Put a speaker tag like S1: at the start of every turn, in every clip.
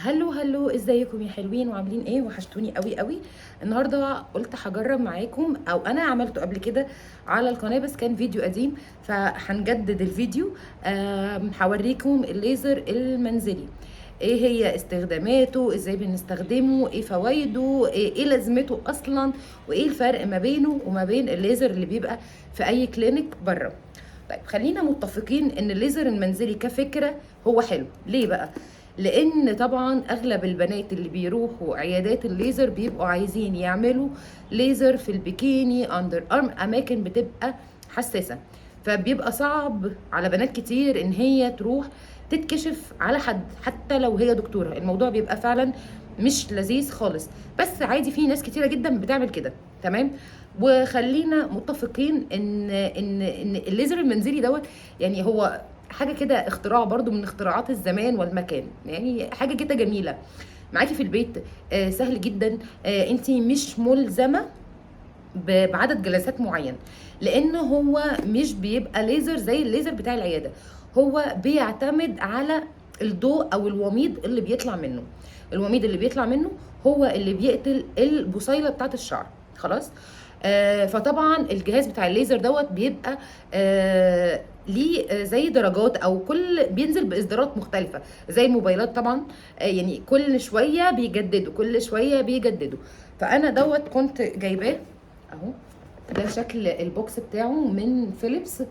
S1: هلو ازيكم يا حلوين وعاملين ايه؟ وحشتوني قوي قوي. النهارده قلت هجرب معاكم، او انا عملته قبل كده على القناه بس كان فيديو قديم، فهنجدد الفيديو. هوريكم الليزر المنزلي، ايه هي استخداماته، ازاي بنستخدمه، ايه فوائده، ايه لازمته اصلا، وايه الفرق ما بينه وما بين الليزر اللي بيبقى في اي كلينيك بره. طيب خلينا متفقين ان الليزر المنزلي كفكره هو حلو. ليه بقى؟ لان طبعا اغلب البنات اللي بيروحوا عيادات الليزر بيبقوا عايزين يعملوا ليزر في البيكيني، اندر ارم، اماكن بتبقى حساسه، فبيبقى صعب على بنات كتير ان هي تروح تتكشف على حد حتى لو هي دكتوره. الموضوع بيبقى فعلا مش لذيذ خالص، بس عادي في ناس كتيره جدا بتعمل كده. تمام. وخلينا متفقين ان الليزر المنزلي دوت يعني هو حاجه كده اختراع برضو من اختراعات الزمان والمكان، يعني حاجه كده جميله معاكي في البيت. سهل جدا. انت مش ملزمه بعدد جلسات معين، لان هو مش بيبقى ليزر زي الليزر بتاع العياده. هو بيعتمد على الضوء او الوميض اللي بيطلع منه. الوميض اللي بيطلع منه هو اللي بيقتل البصيله بتاعت الشعر. خلاص. فطبعا الجهاز بتاع الليزر دوت بيبقى ليه زي درجات، او كل بينزل باصدارات مختلفه زي الموبايلات طبعا. يعني كل شويه بيجددوا، كل شويه بيجددوا. فانا دوت كنت جايباه اهو. ده شكل البوكس بتاعه من فيليبس.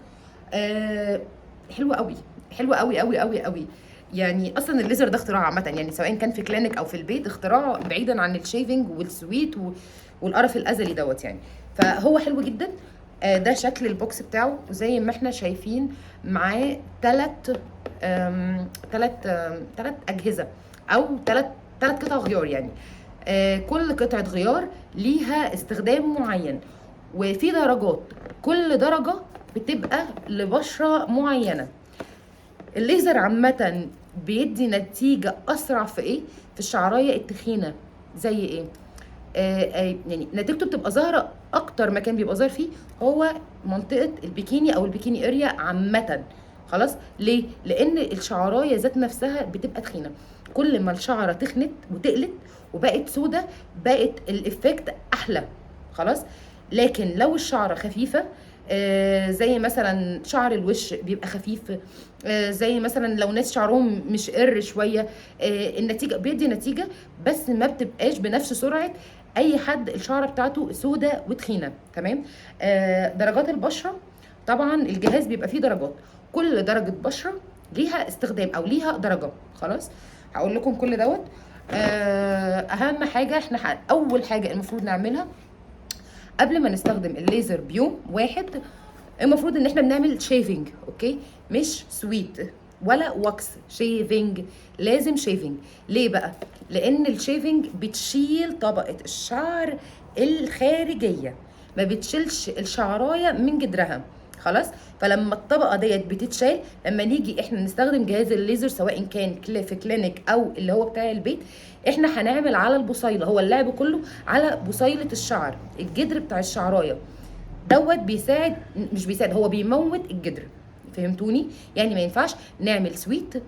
S1: حلو قوي، حلو قوي قوي قوي قوي. يعني اصلا الليزر ده اختراع عامه، يعني سواء كان في كلينيك او في البيت، اختراع بعيدا عن الشيفنج والسويت والقرف الازلي دوت يعني. فهو حلو جدا. ده شكل البوكس بتاعه، وزي ما احنا شايفين معاه ثلاث اجهزه، او ثلاث قطع غيار يعني. كل قطعه غيار ليها استخدام معين، وفي درجات، كل درجه بتبقى لبشره معينه. الليزر عامة بيدي نتيجة أسرع في إيه؟ في الشعراية التخينة. زي إيه؟ يعني نتيجته بتبقى ظاهرة أكتر. مكان بيبقى ظاهر فيه هو منطقة البيكيني أو البيكيني أريا عامة. خلاص؟ ليه؟ لأن الشعراية ذات نفسها بتبقى تخينة. كل ما الشعرة تخنت وتقلت وبقت سودة، بقت الإفكت أحلى. خلاص؟ لكن لو الشعرة خفيفة، زي مثلا شعر الوش بيبقى خفيف، زي مثلا لو ناس شعرهم مش قر شويه، النتيجه بيدي نتيجه، بس ما بتبقاش بنفس سرعه اي حد الشعره بتاعته سودة وتخينه. تمام. درجات البشره، طبعا الجهاز بيبقى فيه درجات، كل درجه بشره ليها استخدام او ليها درجه. خلاص. هقول لكم كل دوت. اهم حاجه احنا اول حاجه المفروض نعملها قبل ما نستخدم الليزر بيوم واحد، المفروض ان احنا بنعمل شيفنج. اوكي، مش سويت ولا واكس، شيفنج. لازم شيفنج. ليه بقى؟ لان الشيفنج بتشيل طبقه الشعر الخارجيه، ما بتشيلش الشعرايه من جدرها. خلاص. فلما الطبقه ديت بتتشال، لما نيجي احنا نستخدم جهاز الليزر سواء كان في كلينيك او اللي هو بتاع البيت، احنا هنعمل على البصيله. هو اللعب كله على بصيله الشعر، الجدر بتاع الشعرايه دوت. بيساعد، مش بيساعد، هو بيموت الجدر. فهمتوني؟ يعني ما ينفعش نعمل سويت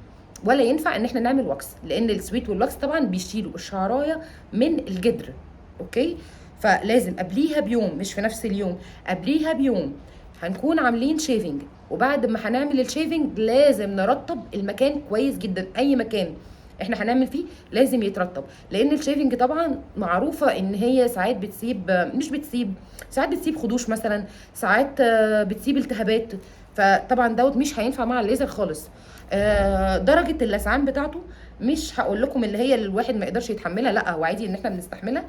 S1: ولا ينفع ان احنا نعمل واكس، لان السويت والواكس طبعا بيشيلوا الشعرايه من الجدر. اوكي. فلازم قبليها بيوم، مش في نفس اليوم، قبليها بيوم هنكون عاملين شيفنج. وبعد ما هنعمل الشيفنج لازم نرطب المكان كويس جدا. اي مكان احنا هنعمل فيه لازم يترطب، لان الشيفنج طبعا معروفه ان هي ساعات بتسيب، مش بتسيب، ساعات بتسيب خدوش مثلا، ساعات بتسيب التهابات. فطبعا دوت مش هينفع مع الليزر خالص. درجه اللسعان بتاعته مش هقول لكم اللي هي الواحد ما يقدرش يتحملها، لا هو عادي ان احنا بنستحملها.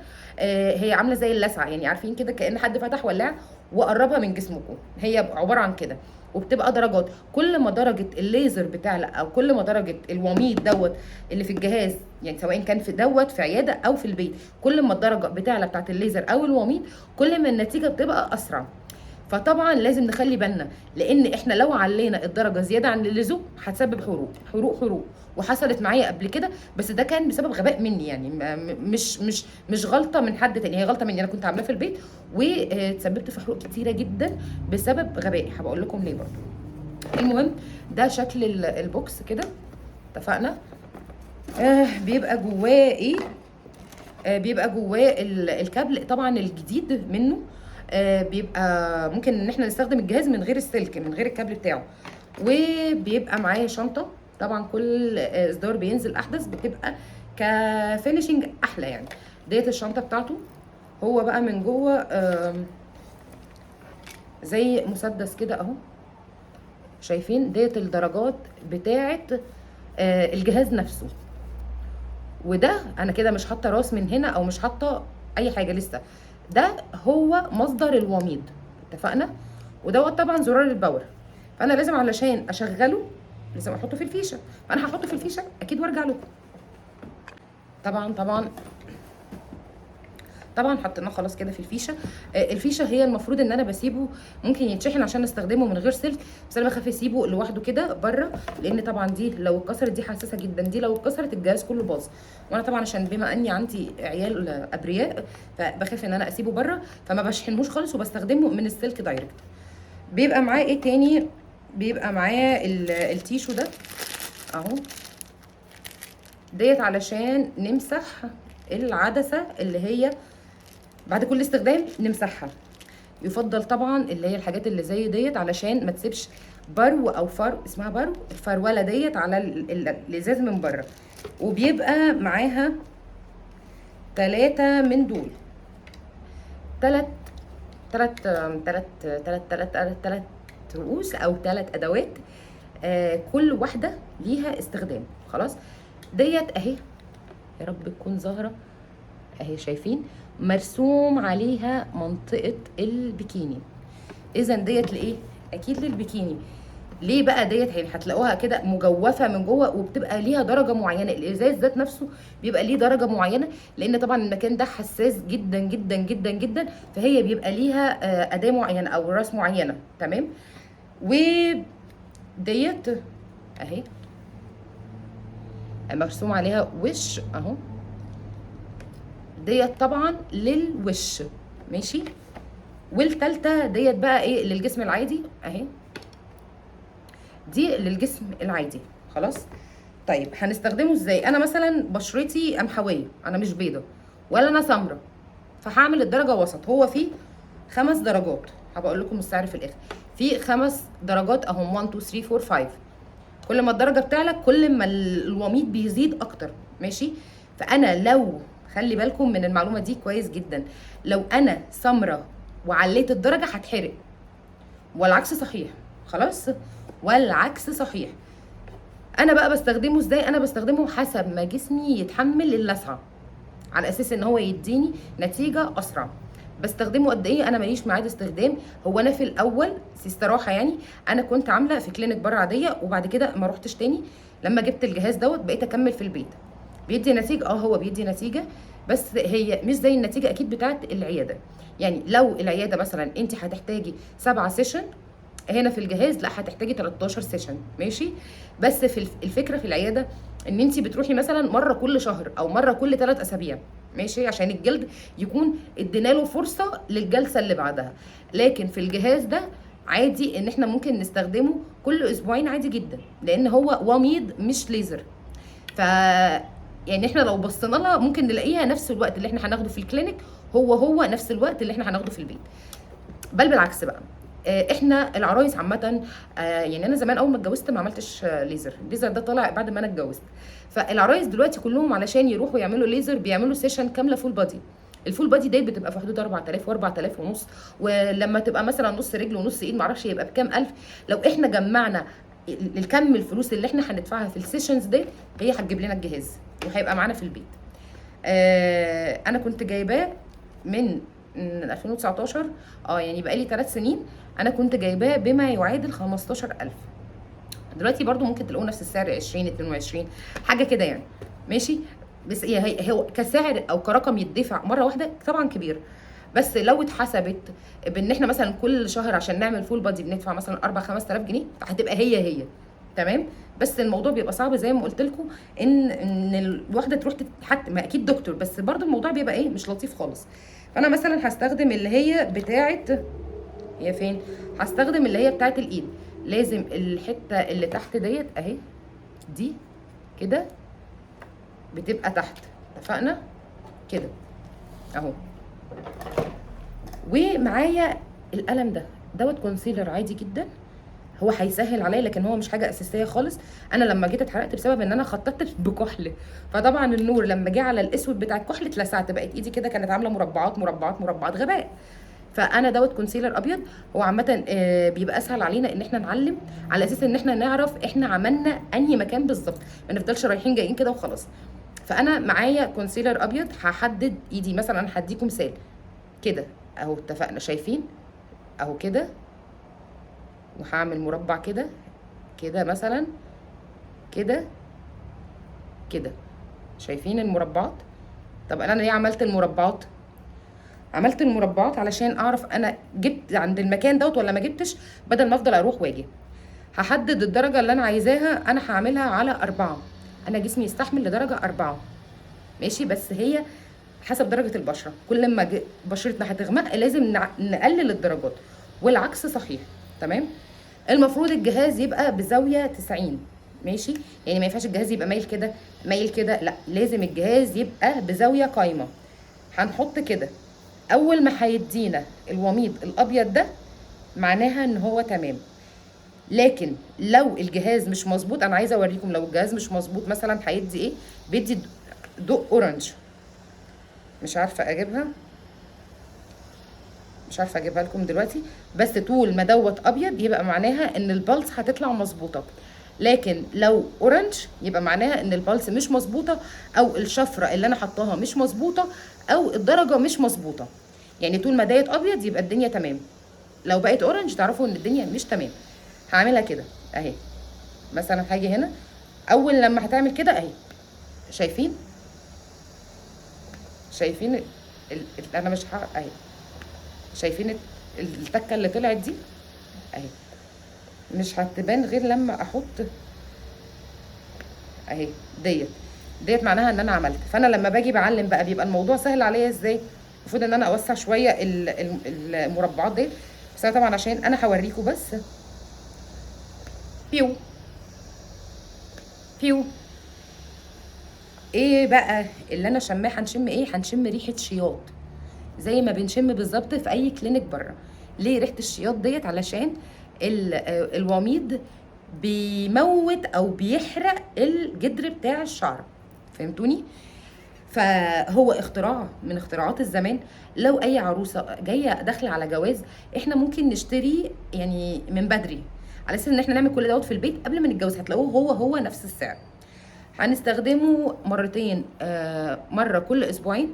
S1: هي عامله زي اللسعه، يعني عارفين كده كأن حد فتح ولاعه وقربها من جسمكم، هي عباره عن كده. وبتبقى درجات، كل ما درجه الليزر بتعلى، او كل ما درجه الوميض دوت اللي في الجهاز، يعني سواء كان في دوت في عياده او في البيت، كل ما الدرجه بتعلى بتاعت الليزر او الوميض، كل ما النتيجه بتبقى اسرع. فطبعا لازم نخلي بالنا، لان احنا لو علينا الدرجه زياده عن اللزوم هتسبب حروق حروق حروق. وحصلت معايا قبل كده، بس ده كان بسبب غباء مني، يعني مش غلطه من حد تاني، هي غلطه مني انا كنت عاملاه في البيت، وتسببت في حروق كتيره جدا بسبب غبائي. هبقول لكم ليه برضه. المهم، ده شكل البوكس كده. اتفقنا. بيبقى جواه ايه؟ بيبقى جواه الكابل طبعا الجديد منه. بيبقى ممكن ان احنا نستخدم الجهاز من غير السلك، من غير الكابل بتاعه. وبيبقى معاه شنطه، طبعا كل اصدار بينزل احدث بتبقى كفينيشنج احلى يعني. ديت الشنطه بتاعته. هو بقى من جوه زي مسدس كده اهو، شايفين؟ ديت الدرجات بتاعه الجهاز نفسه. وده انا كده مش حاطه راس من هنا او مش حاطه اي حاجه لسه. ده هو مصدر الوميض، اتفقنا؟ ودوت طبعا زرار الباور. فانا لازم علشان اشغله لازم احطه في الفيشه، فانا هحطه في الفيشه اكيد وارجع لكم. طبعا حطيناه خلاص كده في الفيشه. الفيشه هي المفروض ان انا بسيبه ممكن يتشحن عشان استخدمه من غير سلك، بس انا بخاف اسيبه لوحده كده بره، لان طبعا دي لو اتكسرت دي حساسه جدا، دي لو اتكسرت الجهاز كله باظ. وانا طبعا عشان بما اني عندي عيال ابرياء فبخاف ان انا اسيبه بره، فما بشحنهوش خالص وبستخدمه من السلك دايركت. بيبقى معاه ايه تاني؟ بيبقى معاه التيشو ده اهو، ديت علشان نمسح العدسه اللي هي بعد كل استخدام نمسحها. يفضل طبعا اللي هي الحاجات اللي زي ديت علشان ما تسيبش برو او اسمها برو، الفروله ديت على الازاز من بره. وبيبقى معاها 3 من دول، 3 رؤوس او 3 ادوات. كل واحده ليها استخدام. خلاص ديت اهي، يا رب تكون ظاهره اهي، شايفين؟ مرسوم عليها منطقه البكيني. اذا ديت لايه؟ اكيد للبكيني. ليه بقى ديت؟ يعني هتلاقوها كده مجوفه من جوه وبتبقى ليها درجه معينه، الازاز ذات نفسه بيبقى ليه درجه معينه، لان طبعا المكان ده حساس جدا جدا جدا جدا، فهي بيبقى ليها اداه معينه او راس معينه. تمام؟ وديت اهي مرسوم عليها وش اهو، ديت طبعا للوش. ماشي؟ والتالتة ديت بقى ايه؟ للجسم العادي اهي، دي للجسم العادي. خلاص طيب هنستخدمه ازاي؟ انا مثلا بشرتي قمحويه، انا مش بيضه ولا انا سمره، فهعمل الدرجه وسط. هو فيه 5 درجات، هبقول لكم السعر في الاخر. في 5 درجات اهم، 1 2 3 4 5. كل ما الدرجه بتعلى كل ما الوميض بيزيد اكتر. ماشي؟ فانا لو، خلي بالكم من المعلومه دي كويس جدا، لو انا سمره وعليت الدرجه هتحرق، والعكس صحيح. خلاص؟ والعكس صحيح. انا بقى بستخدمه ازاي؟ انا بستخدمه حسب ما جسمي يتحمل اللسعه، على اساس ان هو يديني نتيجه اسرع. بستخدمه قد ايه؟ انا ماليش ميعاد استخدام. هو انا في الاول استراحه يعني، انا كنت عامله في كلينيك بره عاديه، وبعد كده ما روحتش تاني. لما جبت الجهاز دوت بقيت اكمل في البيت. بيدي نتيجه، هو بيدي نتيجه، بس هي مش زي النتيجه اكيد بتاعه العياده. يعني لو العياده مثلا انت هتحتاجي 7 سيشن، هنا في الجهاز لا هتحتاجي 13 سيشن. ماشي؟ بس في الفكره في العياده ان انت بتروحي مثلا مره كل شهر او مره كل 3 اسابيع. ماشي؟ عشان الجلد يكون ادينا له فرصه للجلسه اللي بعدها. لكن في الجهاز ده عادي ان احنا ممكن نستخدمه كل اسبوعين عادي جدا، لان هو وميض مش ليزر. ف يعني احنا لو بصينا لها ممكن نلاقيها نفس الوقت اللي احنا هناخده في الكلينيك هو نفس الوقت اللي احنا هناخده في البيت. بل بالعكس بقى، احنا العرايس عامه، يعني انا زمان اول ما اتجوزت ما عملتش الليزر ده طالع بعد ما انا اتجوزت. فالعرايس دلوقتي كلهم علشان يروحوا يعملوا ليزر بيعملوا سيشن كامله فول بادي. الفول بادي دي بتبقى في حدود 4000 و4000 ونص، ولما تبقى مثلا نص رجل ونص ايد معرفش يبقى بكام الف. لو احنا جمعنا الكم الفلوس اللي احنا هندفعها في السيشنز دي، هي هتجيب لنا الجهاز وهيبقى معانا في البيت. انا كنت جايباه من 2019، يعني بقالي 3 سنين. انا كنت جايباه بما يعادل 15000. دلوقتي برضو ممكن تلاقوه نفس السعر، 20 22 حاجه كده يعني. ماشي؟ بس هو كسعر او كرقم يدفع مره واحده طبعا كبير، بس لو اتحسبت بان احنا مثلا كل شهر عشان نعمل فول بادي بندفع مثلا 4 5000 جنيه، فهتبقى هي. تمام؟ بس الموضوع بيبقى صعب زي ما قلت لكم، ان الواحده تروح تتحط، ما اكيد دكتور، بس برضو الموضوع بيبقى ايه، مش لطيف خالص. فانا مثلا هستخدم اللي هي بتاعه، هي فين؟ هستخدم اللي هي بتاعه الايد. لازم الحته اللي تحت ديت اهي، دي كده بتبقى تحت، اتفقنا كده اهو. ومعايا القلم دوت كونسيلر عادي جدا، هو هيسهل عليا لكن هو مش حاجه اساسيه خالص. انا لما جيت اتحرقت بسبب ان انا خططت بكحل، فطبعا النور لما جه على الاسود بتاع الكحل اتلسعت، بقت ايدي كده كانت عامله مربعات مربعات مربعات غباء. فانا دوت كونسيلر ابيض. هو عامه بيبقى اسهل علينا ان احنا نعلم على اساس ان احنا نعرف احنا عملنا انهي مكان بالظبط، ما نفضلش رايحين جايين كده وخلاص. فانا معايا كونسيلر ابيض، هحدد ايدي مثلا، هديكم مثال كده اهو، اتفقنا شايفين اهو كده، وهعمل مربع كده كده مثلا كده كده، شايفين المربعات؟ طب انا ليه عملت المربعات؟ عملت المربعات علشان اعرف انا جبت عند المكان دوت ولا ما جبتش، بدل ما افضل اروح واجي. هحدد الدرجه اللي انا عايزاها، انا هعملها على 4، انا جسمي يستحمل لدرجه 4 ماشي. بس هي حسب درجه البشره، كل ما بشرتنا هتغمق لازم نقلل الدرجات، والعكس صحيح. تمام. المفروض الجهاز يبقى بزاويه 90 ماشي، يعني ما ينفعش الجهاز يبقى مايل كده مايل كده، لا لازم الجهاز يبقى بزاويه قايمه. هنحط كده، اول ما هيدينا الوميض الابيض ده معناها ان هو تمام. لكن لو الجهاز مش مظبوط، انا عايزه اوريكم لو الجهاز مش مظبوط مثلا هيدي ايه، بيدي ضوء اورنج. مش عارفه اجيبها لكم دلوقتي، بس طول ما دوت ابيض يبقى معناها ان البلس هتطلع مظبوطه، لكن لو اورنج يبقى معناها ان البلس مش مظبوطه، او الشفره اللي انا حطاها مش مظبوطه، او الدرجه مش مظبوطه. يعني طول ما ديت ابيض يبقى الدنيا تمام، لو بقت اورنج تعرفوا ان الدنيا مش تمام. هعملها كده اهي، مثلا هاجي هنا، اول لما هتعمل كده اهي، شايفين انا مش اهي، شايفين التكه اللي طلعت دي اهي، مش هتبان غير لما احط اهي ديت معناها ان انا عملت. فانا لما باجي بعلم بقى بيبقى الموضوع سهل عليا ازاي. المفروض ان انا اوسع شويه المربعات ديت، بس انا طبعا عشان انا هوريكم بس. بيو بيو ايه بقى اللي انا شماه؟ هنشم ايه؟ هنشم ريحه شياط، زي ما بنشم بالظبط في اي كلينيك بره. ليه ريحه الشياط ديت؟ علشان الوميض بيموت او بيحرق الجدر بتاع الشعر، فهمتوني؟ فهو اختراع من اختراعات الزمان. لو اي عروسه جايه داخله على جواز، احنا ممكن نشتري يعني من بدري، على اساس ان احنا نعمل كل دوت في البيت قبل ما نتجوز، هتلاقوه هو نفس السعر. هنستخدمه مرتين، مره كل اسبوعين،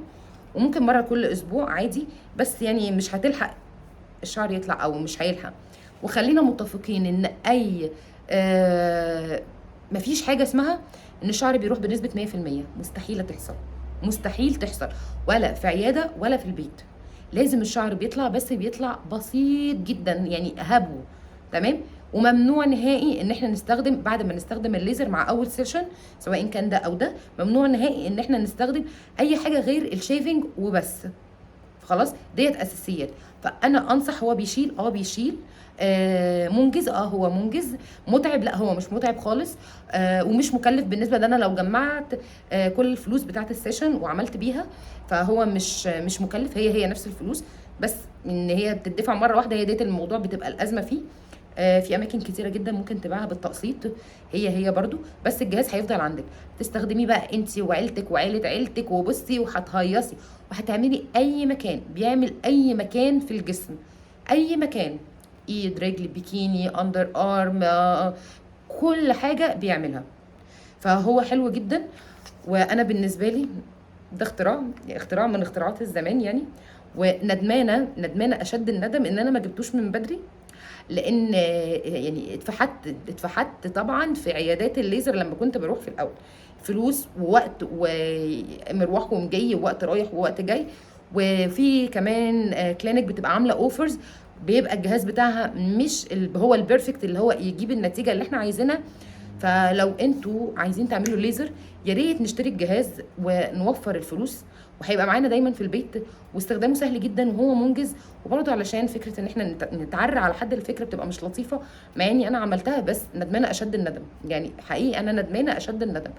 S1: وممكن مره كل اسبوع عادي، بس يعني مش هتلحق الشعر يطلع او مش هيلحق. وخلينا متفقين ان اي مفيش حاجه اسمها ان الشعر بيروح بنسبه 100%، مستحيل تحصل، مستحيل تحصل، ولا في عياده ولا في البيت. لازم الشعر بيطلع، بس بيطلع بسيط جدا يعني هبو. تمام. وممنوع نهائي ان احنا نستخدم بعد ما نستخدم الليزر مع اول سيشن، سواء كان ده او ده، ممنوع نهائي ان احنا نستخدم اي حاجه غير الشيفنج وبس. خلاص ديت اساسيات. فانا انصح، هو بيشيل منجز، هو منجز. متعب؟ لا هو مش متعب خالص، ومش مكلف بالنسبه لنا لو جمعت كل الفلوس بتاعه السيشن وعملت بيها، فهو مش مكلف، هي نفس الفلوس، بس ان هي بتدفع مره واحده، هي ديت الموضوع بتبقى الازمه فيه. في اماكن كتيره جدا ممكن تباعها بالتقسيط، هي برضو، بس الجهاز هيفضل عندك تستخدميه بقى انت وعيلتك وعيله عيلتك، وبصي وهتهيصي وهتعملي اي مكان، بيعمل اي مكان في الجسم، اي مكان، ايد رجل بيكيني اندر ارم، كل حاجه بيعملها. فهو حلو جدا، وانا بالنسبه لي ده اختراع من اختراعات الزمان يعني. وندمانه اشد الندم ان انا ما جبتوش من بدري، لان يعني اتفحت طبعا في عيادات الليزر لما كنت بروح في الاول، فلوس ووقت ومروح ومجي ووقت رايح ووقت جاي. وفي كمان كلينيك بتبقى عامله اوفرز، بيبقى الجهاز بتاعها مش هو البيرفكت اللي هو يجيب النتيجه اللي احنا عايزينها. فلو انتوا عايزين تعملوا ليزر، يا ريت نشتري الجهاز ونوفر الفلوس، وهيبقى معانا دايما في البيت، واستخدامه سهل جدا وهو منجز. وبرضه علشان فكره ان احنا نتعرى على حد، الفكره بتبقى مش لطيفه، مع اني انا عملتها بس ندمانه اشد الندم، يعني حقيقي انا ندمانه اشد الندم.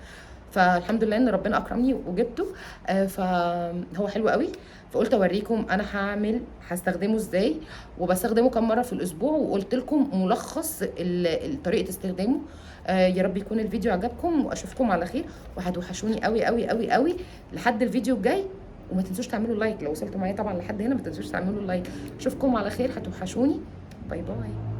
S1: فالحمد لله ان ربنا اكرمني وجبته. فهو حلو قوي. فقلت اوريكم انا هستخدمه ازاي، وبستخدمه كم مره في الاسبوع، وقلت لكم ملخص طريقه استخدامه. يا رب يكون الفيديو عجبكم، واشوفكم على خير، وهتوحشوني قوي قوي قوي قوي لحد الفيديو الجاي. وما تنسوش تعملوا لايك لو وصلتوا معايا طبعا لحد هنا، ما تنسوش تعملوا لايك. اشوفكم على خير، هتوحشوني. باي باي.